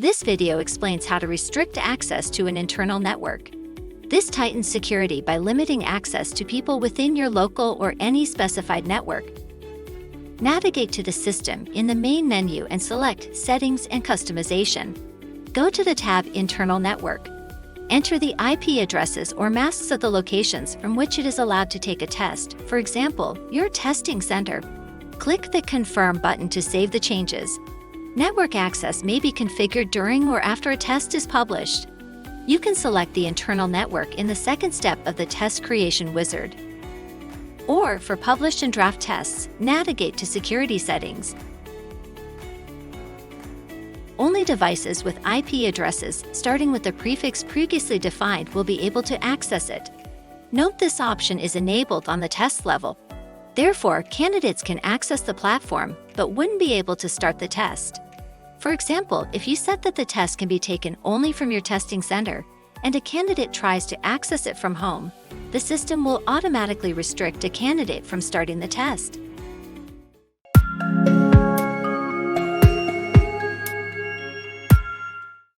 This video explains how to restrict access to an internal network. This tightens security by limiting access to people within your local or any specified network. Navigate to the system in the main menu and select Settings and Customization. Go to the tab Internal Network. Enter the IP addresses or masks of the locations from which it is allowed to take a test, for example, your testing center. Click the Confirm button to save the changes. Network access may be configured during or after a test is published. You can select the internal network in the second step of the test creation wizard. Or, for published and draft tests, navigate to Security Settings. Only devices with IP addresses starting with the prefix previously defined will be able to access it. Note this option is enabled on the test level. Therefore, candidates can access the platform, but wouldn't be able to start the test. For example, if you set that the test can be taken only from your testing center, and a candidate tries to access it from home, the system will automatically restrict a candidate from starting the test.